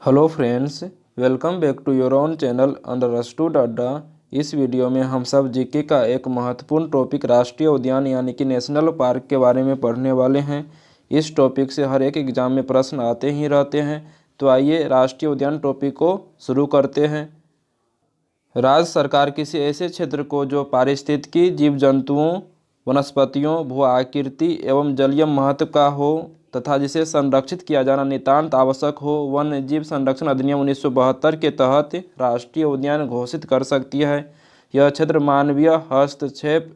Hello friends, welcome back to your own channel understood Adda. इस video में हम सब जीके का एक महत्वपूर्ण टॉपिक राष्ट्रीय उद्यान यानी कि नेशनल पार्क के बारे में पढ़ने वाले हैं। इस टॉपिक से हर एक एग्जाम में प्रश्न आते ही रहते हैं। तो आइए राष्ट्रीय उद्यान टॉपिक को शुरू करते हैं। राज्य सरकार किसी ऐसे क्षेत्र को जो पारिस्थितिकी, जीव जंतुओं, वनस्पतियों, भू आकृति एवं जलीय महत्व का हो तथा जिसे संरक्षित किया जाना नितांत आवश्यक हो, वन्य जीव संरक्षण अधिनियम 1972 के तहत राष्ट्रीय उद्यान घोषित कर सकती है। यह क्षेत्र मानवीय हस्तक्षेप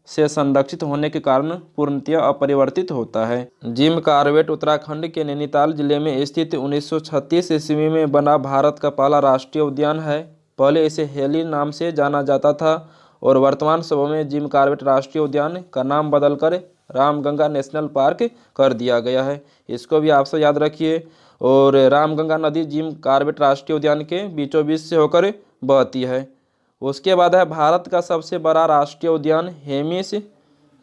से संरक्षित होने के कारण पूर्णतया अपरिवर्तित होता है। जिम कॉर्बेट उत्तराखंड के नैनीताल जिले में स्थित 1936 ईस्वी में बना भारत का पहला राष्ट्रीय उद्यान है। पहले इसे हेली नाम से जाना जाता था और वर्तमान समय में जिम कॉर्बेट राष्ट्रीय उद्यान का नाम बदलकर रामगंगा नेशनल पार्क कर दिया गया है। इसको भी आप सब याद रखिए। और रामगंगा नदी जिम कॉर्बेट राष्ट्रीय उद्यान के बीचों बीच से होकर बहती है। उसके बाद है भारत का सबसे बड़ा राष्ट्रीय उद्यान हेमिस,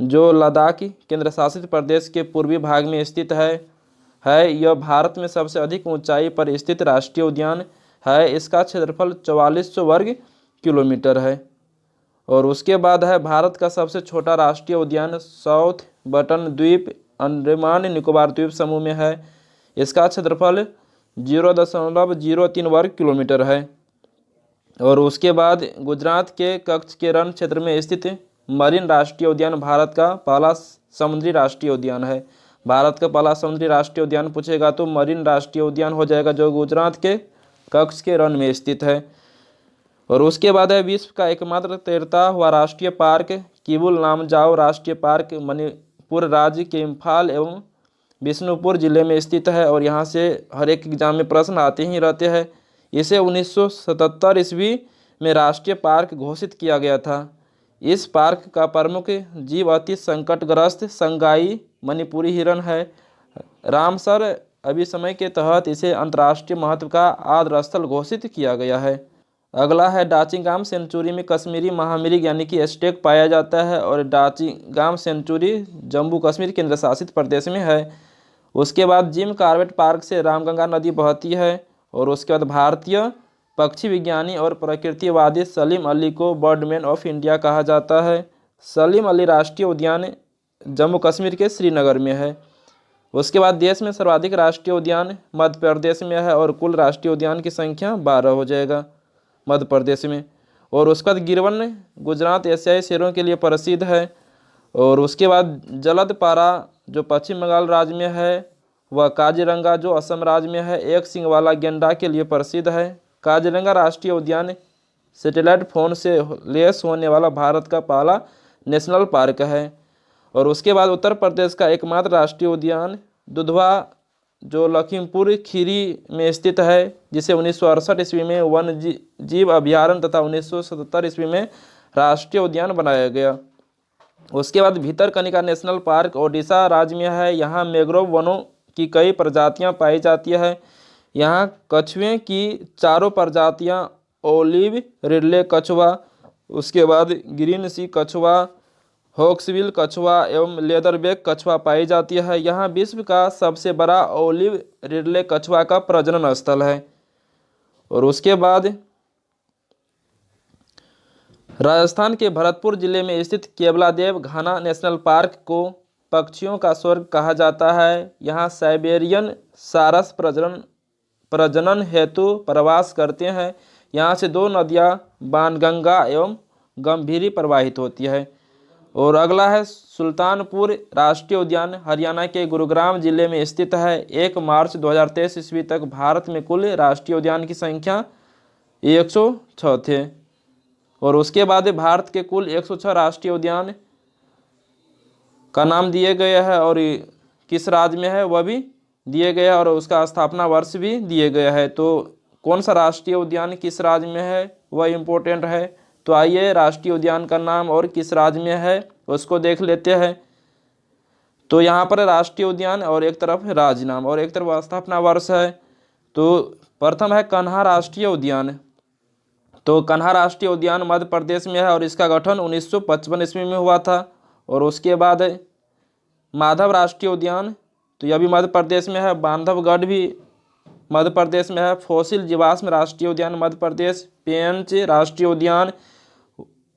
जो लद्दाख केंद्र शासित प्रदेश के पूर्वी भाग में स्थित है। यह भारत में सबसे अधिक ऊंचाई पर स्थित राष्ट्रीय उद्यान है। इसका क्षेत्रफल 4400 वर्ग किलोमीटर है। और उसके बाद है भारत का सबसे छोटा राष्ट्रीय उद्यान साउथ बटन द्वीप अंडमान निकोबार द्वीप समूह में है। इसका क्षेत्रफल 0.03 वर्ग किलोमीटर है। और उसके बाद गुजरात के कच्छ के रण क्षेत्र में स्थित मरीन राष्ट्रीय उद्यान भारत का पहला समुद्री राष्ट्रीय उद्यान है। भारत का पहला समुद्री राष्ट्रीय उद्यान पूछेगा तो मरीन राष्ट्रीय उद्यान हो जाएगा, जो गुजरात के कच्छ के रण में स्थित है। और उसके बाद है विश्व का एकमात्र तैरता हुआ राष्ट्रीय पार्क किबुल लामजाओ राष्ट्रीय पार्क मणिपुर राज्य के इम्फाल एवं बिष्णुपुर जिले में स्थित है। और यहाँ से हर एक एग्जाम में प्रश्न आते ही रहते हैं। इसे 1977 ईस्वी में राष्ट्रीय पार्क घोषित किया गया था। इस पार्क का प्रमुख जीव अति संकटग्रस्त संगाई मणिपुरी हिरण है। रामसर अभिसमय के तहत इसे अंतर्राष्ट्रीय महत्व का आद्र स्थल घोषित किया गया है। अगला है डाचिंगाम सेंचुरी में कश्मीरी महामृग यानी कि स्टेक पाया जाता है। और डाचिंगाम सेंचुरी जम्मू कश्मीर केंद्र शासित प्रदेश में है। उसके बाद जिम कॉर्बेट पार्क से रामगंगा नदी बहती है। और उसके बाद भारतीय पक्षी विज्ञानी और प्रकृतिवादी सलीम अली को बर्डमैन ऑफ इंडिया कहा जाता है। सलीम अली राष्ट्रीय उद्यान जम्मू कश्मीर के श्रीनगर में है। उसके बाद देश में सर्वाधिक राष्ट्रीय उद्यान मध्य प्रदेश में है और कुल राष्ट्रीय उद्यान की संख्या 12 हो जाएगा मध्य प्रदेश में। और उसके बाद गिरवन गुजरात एशियाई शेरों के लिए प्रसिद्ध है। और उसके बाद जलदपारा जो पश्चिम बंगाल राज्य में है, वह काजीरंगा जो असम राज्य में है, एक सींग वाला गेंडा के लिए प्रसिद्ध है। काजीरंगा राष्ट्रीय उद्यान सैटेलाइट फोन से लैस होने वाला भारत का पहला नेशनल पार्क है। और उसके बाद उत्तर प्रदेश का एकमात्र राष्ट्रीय उद्यान दुधवा जो लखीमपुर खीरी में स्थित है, जिसे 1968 ईस्वी में वन्य जीव अभ्यारण्य तथा 1977 ईस्वी में राष्ट्रीय उद्यान बनाया गया। उसके बाद भीतरकनिका नेशनल पार्क ओडिशा राज्य में है। यहाँ मैंग्रोव वनों की कई प्रजातियाँ पाई जाती है। यहाँ कछुए की 4 प्रजातियाँ ओलिव रिडले कछुआ, उसके बाद ग्रीन सी कछुआ, हॉक्सबिल कछुआ एवं लेदरबैक कछुआ पाई जाती है। यहाँ विश्व का सबसे बड़ा ओलिव रिडले कछुआ का प्रजनन स्थल है। और उसके बाद राजस्थान के भरतपुर जिले में स्थित केवलादेव घाना नेशनल पार्क को पक्षियों का स्वर्ग कहा जाता है। यहाँ साइबेरियन सारस प्रजनन हेतु प्रवास करते हैं। यहाँ से 2 नदियाँ बाणगंगा एवं गंभीरी प्रवाहित होती है। और अगला है सुल्तानपुर राष्ट्रीय उद्यान हरियाणा के गुरुग्राम जिले में स्थित है। 1 मार्च 2023 ईस्वी तक भारत में कुल राष्ट्रीय उद्यान की संख्या 106 थे। और उसके बाद भारत के कुल 106 राष्ट्रीय उद्यान का नाम दिए गए हैं और किस राज्य में है वह भी दिए गए हैं और उसका स्थापना वर्ष भी दिए गए हैं। तो कौन सा राष्ट्रीय उद्यान किस राज्य में है वह इम्पोर्टेंट है। तो आइए राष्ट्रीय उद्यान का नाम और किस राज्य में है उसको देख लेते हैं। तो यहाँ पर राष्ट्रीय उद्यान और एक तरफ राज्य नाम और एक तरफ स्थापना वर्ष है। तो प्रथम है कन्हा राष्ट्रीय उद्यान। तो कन्हा राष्ट्रीय उद्यान मध्य प्रदेश में है और इसका गठन 1955 ईस्वी में हुआ था। और उसके बाद माधव राष्ट्रीय उद्यान, तो यह भी मध्य प्रदेश में है। बांधवगढ़ भी मध्य प्रदेश में है। फोसिल जीवाश्म राष्ट्रीय उद्यान मध्य प्रदेश, पेंच राष्ट्रीय उद्यान,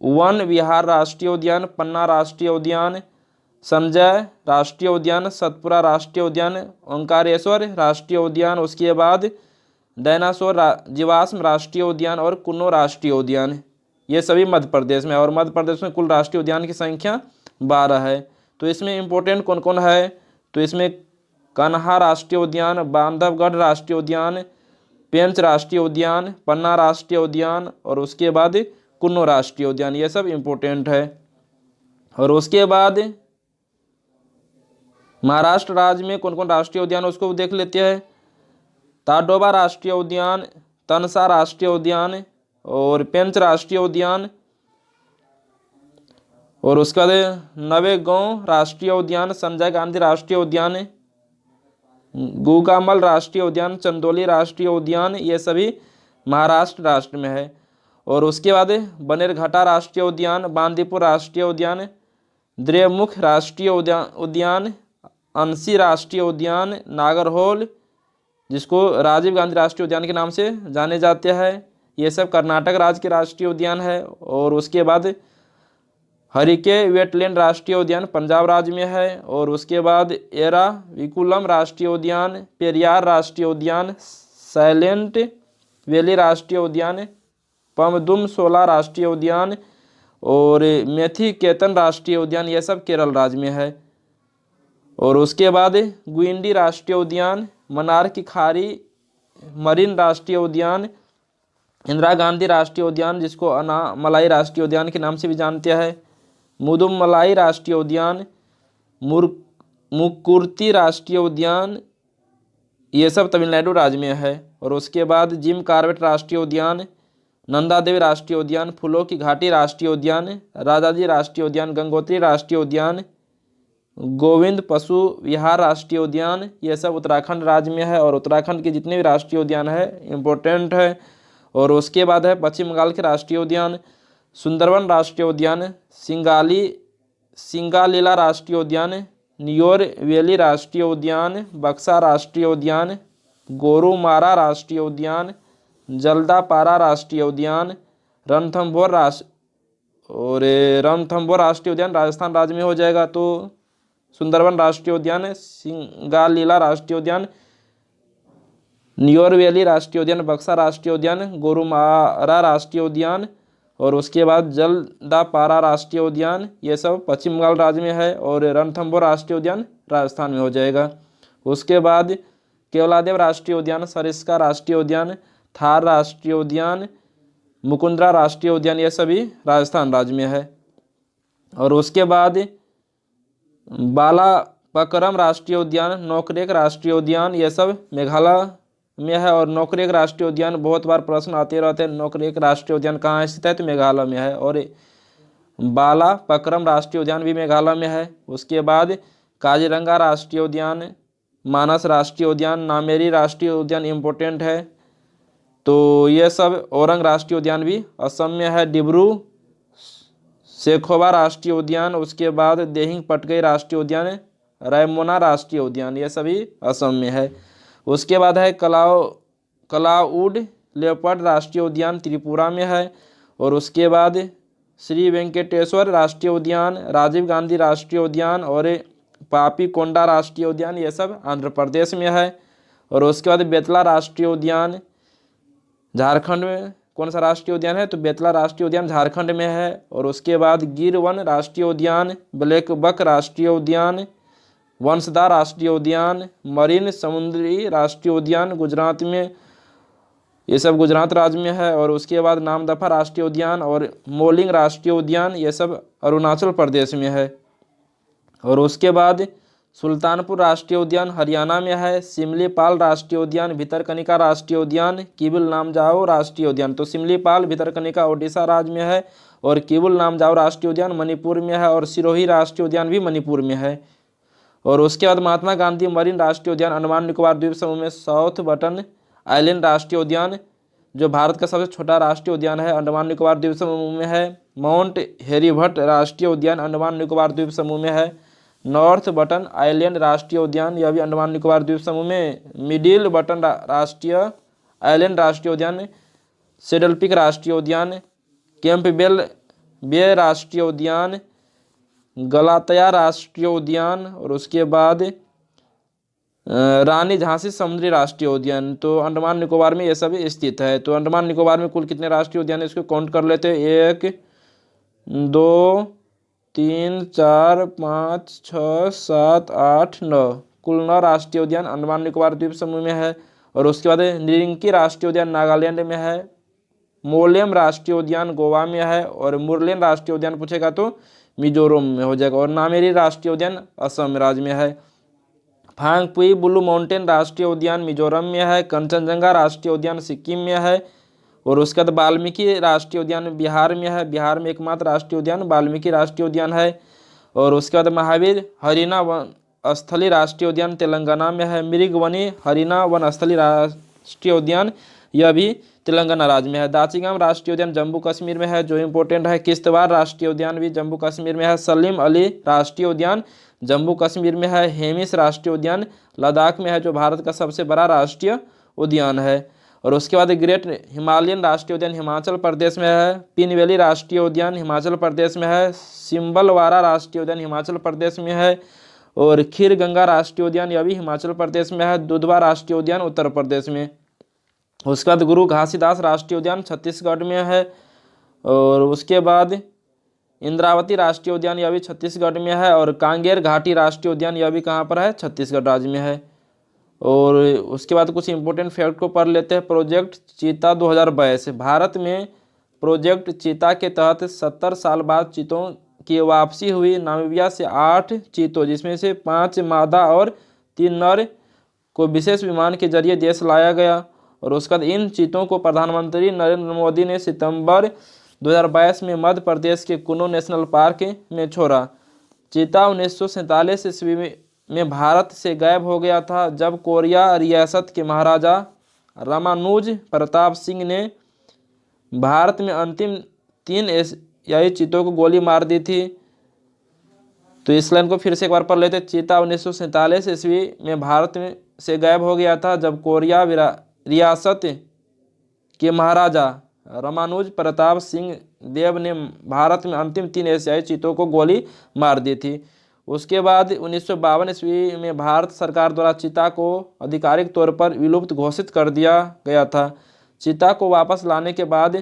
वन विहार राष्ट्रीय उद्यान, पन्ना राष्ट्रीय उद्यान, संजय राष्ट्रीय उद्यान, सतपुरा राष्ट्रीय उद्यान, ओंकारेश्वर राष्ट्रीय उद्यान, उसके बाद डायनासोर जीवाश्म राष्ट्रीय उद्यान और कुन्नो राष्ट्रीय उद्यान, ये सभी मध्य प्रदेश में। और मध्य प्रदेश में कुल राष्ट्रीय उद्यान की संख्या 12 है। तो इसमें इम्पोर्टेंट कौन कौन है, तो इसमें कान्हा राष्ट्रीय उद्यान, बांधवगढ़ राष्ट्रीय उद्यान, पेंच राष्ट्रीय उद्यान, पन्ना राष्ट्रीय उद्यान और उसके बाद कुन्नो राष्ट्रीय उद्यान, ये सब इम्पोर्टेंट है। और उसके बाद महाराष्ट्र राज्य में कौन कौन राष्ट्रीय उद्यान उसको देख लेते हैं। ताडोबा राष्ट्रीय उद्यान, तनसा राष्ट्रीय उद्यान और पेंच राष्ट्रीय उद्यान, और उसके बाद नवेगांव राष्ट्रीय उद्यान, संजय गांधी राष्ट्रीय उद्यान, गुगामल राष्ट्रीय उद्यान, चंदौली राष्ट्रीय उद्यान, ये सभी महाराष्ट्र राष्ट्र में है। और उसके बाद बनेरघट्टा राष्ट्रीय उद्यान, बांदीपुर राष्ट्रीय उद्यान, द्रेमुख राष्ट्रीय उद्यान, अंसी राष्ट्रीय उद्यान, नागरहोल जिसको राजीव गांधी राष्ट्रीय उद्यान के नाम से जाने जाते हैं, ये सब कर्नाटक राज्य के राष्ट्रीय उद्यान है। और उसके बाद हरिके वेटलैंड राष्ट्रीय उद्यान पंजाब राज्य में है। और उसके बाद एराविकुलम राष्ट्रीय उद्यान, पेरियार राष्ट्रीय उद्यान, साइलेंट वैली राष्ट्रीय उद्यान, पमदुम सोला राष्ट्रीय उद्यान और मेथिकेतन राष्ट्रीय उद्यान, ये सब केरल राज्य में है। और उसके बाद गुइंडी राष्ट्रीय उद्यान, मनार की खाड़ी मरीन राष्ट्रीय उद्यान, इंदिरा गांधी राष्ट्रीय उद्यान जिसको अनामलाई राष्ट्रीय उद्यान के नाम से भी जानते हैं, मुदुमलाई राष्ट्रीय उद्यान, मुक्कुर्ती राष्ट्रीय उद्यान, ये सब तमिलनाडु राज्य में है। और उसके बाद जिम कार्बेट राष्ट्रीय उद्यान, नंदा देवी राष्ट्रीय उद्यान, फूलों की घाटी राष्ट्रीय उद्यान, राजाजी राष्ट्रीय उद्यान, गंगोत्री राष्ट्रीय उद्यान, गोविंद पशु विहार राष्ट्रीय उद्यान, ये सब उत्तराखंड राज्य में है। और उत्तराखंड के जितने भी राष्ट्रीय उद्यान है इम्पोर्टेंट है। और उसके बाद है पश्चिम बंगाल के राष्ट्रीय उद्यान, सुंदरवन राष्ट्रीय उद्यान, सिंगालीला राष्ट्रीय उद्यान, न्योर वैली राष्ट्रीय उद्यान, बक्सा राष्ट्रीय उद्यान, गोरुमारा राष्ट्रीय उद्यान, जल्दापारा राष्ट्रीय उद्यान, रणथंभौर राष्ट्रीय उद्यान राजस्थान राज्य में हो जाएगा। तो सुंदरवन राष्ट्रीय उद्यान, सिंगालीला राष्ट्रीय उद्यान, न्योर वैली राष्ट्रीय उद्यान, बक्सा राष्ट्रीय उद्यान, गोरुमारा राष्ट्रीय उद्यान और उसके बाद जल्दापारा राष्ट्रीय उद्यान, ये सब पश्चिम बंगाल राज्य में है। और रणथंभौर राष्ट्रीय उद्यान राजस्थान में हो जाएगा। उसके बाद केवलादेव राष्ट्रीय उद्यान, सरिस्का राष्ट्रीय उद्यान, थार राष्ट्रीय उद्यान, मुकुंदरा राष्ट्रीय उद्यान, ये सभी राजस्थान राज्य में है। और उसके बाद बालापकरम राष्ट्रीय उद्यान, नोकरेक राष्ट्रीय उद्यान, ये सब मेघालय में है। और नोकरेक राष्ट्रीय उद्यान बहुत बार प्रश्न आते रहते हैं, नोकरेक राष्ट्रीय उद्यान कहाँ स्थित है, तो मेघालय में है। और बालापकरम राष्ट्रीय उद्यान भी मेघालय में है। उसके बाद काजीरंगा राष्ट्रीय उद्यान, मानस राष्ट्रीय उद्यान, नामेरी राष्ट्रीय उद्यान इम्पोर्टेंट है। तो ये सब औरंग राष्ट्रीय उद्यान भी असम में है। डिब्रू सेखोवा राष्ट्रीय उद्यान, उसके बाद देहिंग पटकई राष्ट्रीय उद्यान, रायमोना राष्ट्रीय उद्यान, ये सभी असम में है। उसके बाद है कलाउड लेपर्ड राष्ट्रीय उद्यान त्रिपुरा में है। और उसके बाद श्री वेंकटेश्वर राष्ट्रीय उद्यान, राजीव गांधी राष्ट्रीय उद्यान और पापीकोंडा राष्ट्रीय उद्यान, ये सब आंध्र प्रदेश में है। और उसके बाद बेतला राष्ट्रीय उद्यान झारखंड में कौन सा राष्ट्रीय उद्यान है, तो बेतला राष्ट्रीय उद्यान झारखंड में है। और उसके बाद गिर वन राष्ट्रीय उद्यान, ब्लैक बक राष्ट्रीय उद्यान, वंशदा राष्ट्रीय उद्यान, मरीन समुद्री राष्ट्रीय उद्यान गुजरात में, ये सब गुजरात राज्य में है। और उसके बाद नामदफा राष्ट्रीय उद्यान और मोलिंग राष्ट्रीय उद्यान, ये सब अरुणाचल प्रदेश में है। और उसके बाद सुल्तानपुर राष्ट्रीय उद्यान हरियाणा में है। सिमलीपाल राष्ट्रीय उद्यान, भितरकनिका राष्ट्रीय उद्यान, किबुल नामजाओ राष्ट्रीय उद्यान, तो सिमलीपाल भितरकनिका ओडिशा राज्य में है। और किबुल नामजाओ राष्ट्रीय उद्यान मणिपुर में है। और सिरोही राष्ट्रीय उद्यान भी मणिपुर में है। और उसके बाद महात्मा गांधी मरीन राष्ट्रीय उद्यान अंडमान निकोबार द्वीप समूह में, साउथ बटन आइलैंड राष्ट्रीय उद्यान जो भारत का सबसे छोटा राष्ट्रीय उद्यान है, अंडमान निकोबार द्वीप समूह में है। माउंट हेरिबट राष्ट्रीय उद्यान अंडमान निकोबार द्वीप समूह में है। नॉर्थ बटन आइलैंड राष्ट्रीय उद्यान, यह भी अंडमान निकोबार द्वीप समूह में। मिडिल बटन राष्ट्रीय आइलैंड राष्ट्रीय उद्यान, सेडल पीक राष्ट्रीय उद्यान, कैंपबेल बे राष्ट्रीय उद्यान, गलातया राष्ट्रीय उद्यान, और उसके बाद रानी झांसी समुद्री राष्ट्रीय उद्यान। तो अंडमान निकोबार में ये सभी स्थित है। तो अंडमान निकोबार में कुल कितने राष्ट्रीय उद्यान है, इसको काउंट कर लेते हैं। 1 2 3 4 5 6 7 8 9, कुल 9 राष्ट्रीय उद्यान अंडमान निकोबार द्वीप समूह में है। और उसके बाद निरिंकी राष्ट्रीय उद्यान नागालैंड में है, मोलेम राष्ट्रीय उद्यान गोवा में है, और मुरलेन राष्ट्रीय उद्यान पूछेगा तो मिजोरम में हो जाएगा, और नामेरी राष्ट्रीय उद्यान असम राज्य में है। फांगपुई ब्लू माउंटेन राष्ट्रीय उद्यान मिजोरम में है, कंचनजंगा राष्ट्रीय उद्यान सिक्किम में है, और उसके बाद वाल्मीकि राष्ट्रीय उद्यान बिहार में है। बिहार में एकमात्र राष्ट्रीय उद्यान वाल्मीकि राष्ट्रीय उद्यान है। और उसके बाद महावीर हरिना वन स्थली राष्ट्रीय उद्यान तेलंगाना में है। मृगवनी हरिना वन स्थली राष्ट्रीय उद्यान, यह भी तेलंगाना राज्य में है। दाचिगाम राष्ट्रीय उद्यान जम्मू कश्मीर में है, जो इम्पोर्टेंट है। किश्तवाड़ राष्ट्रीय उद्यान भी जम्मू कश्मीर में है। सलीम अली राष्ट्रीय उद्यान जम्मू कश्मीर में है। हेमिस राष्ट्रीय उद्यान लद्दाख में है, जो भारत का सबसे बड़ा राष्ट्रीय उद्यान है। और उसके बाद ग्रेट हिमालयन राष्ट्रीय उद्यान हिमाचल प्रदेश में है। पिन वैली राष्ट्रीय उद्यान हिमाचल प्रदेश में है। सिम्बलवारा राष्ट्रीय उद्यान हिमाचल प्रदेश में है। और खीर गंगा राष्ट्रीय उद्यान यह भी हिमाचल प्रदेश में है। दुधवा राष्ट्रीय उद्यान उत्तर प्रदेश में। उसके बाद गुरु घासीदास राष्ट्रीय उद्यान छत्तीसगढ़ में है। और उसके बाद इंद्रावती राष्ट्रीय उद्यान यह भी छत्तीसगढ़ में है। और कांगेर घाटी राष्ट्रीय उद्यान यह भी कहाँ पर है, छत्तीसगढ़ राज्य में है। और उसके बाद कुछ इंपॉर्टेंट फैक्ट को पढ़ लेते हैं। प्रोजेक्ट चीता 2022, भारत में प्रोजेक्ट चीता के तहत 70 साल बाद चीतों की वापसी हुई। नामीबिया से 8 चीतों, जिसमें से 5 मादा और 3 नर को विशेष विमान के जरिए देश लाया गया। और उसके बाद इन चीतों को प्रधानमंत्री नरेंद्र मोदी ने सितंबर 2022 में मध्य प्रदेश के कुनो नेशनल पार्क में छोड़ा। चीता 1947 ईस्वी में भारत से गायब हो गया था, जब कोरिया रियासत के महाराजा रामानुज प्रताप सिंह ने भारत में अंतिम 3 एशियाई चीतों को गोली मार दी थी। तो इस लाइन को फिर से एक बार पढ़ लेते। चीता 1947 ईस्वी में भारत में से गायब हो गया था, जब कोरिया रियासत के महाराजा रामानुज प्रताप सिंह देव ने भारत में अंतिम 3 एशियाई चीतों को गोली मार दी थी। उसके बाद 1952 ईस्वी में भारत सरकार द्वारा चीता को आधिकारिक तौर पर विलुप्त घोषित कर दिया गया था। चीता को वापस लाने के बाद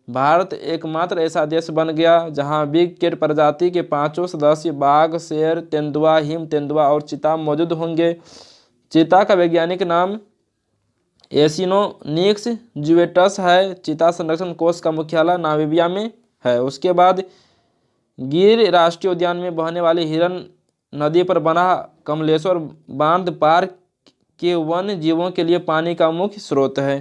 भारत एकमात्र ऐसा देश बन गया जहां बिग कैट प्रजाति के 5 सदस्य बाघ, शेर, तेंदुआ, हिम तेंदुआ और चीता मौजूद होंगे। चीता का वैज्ञानिक नाम एसिनोनिक्स जुवेटस है। चीता संरक्षण कोष का मुख्यालय नामीबिया में है। उसके बाद गिर राष्ट्रीय उद्यान में बहने वाली हिरन नदी पर बना कमलेश्वर बांध पार्क के वन्य जीवों के लिए पानी का मुख्य स्रोत है।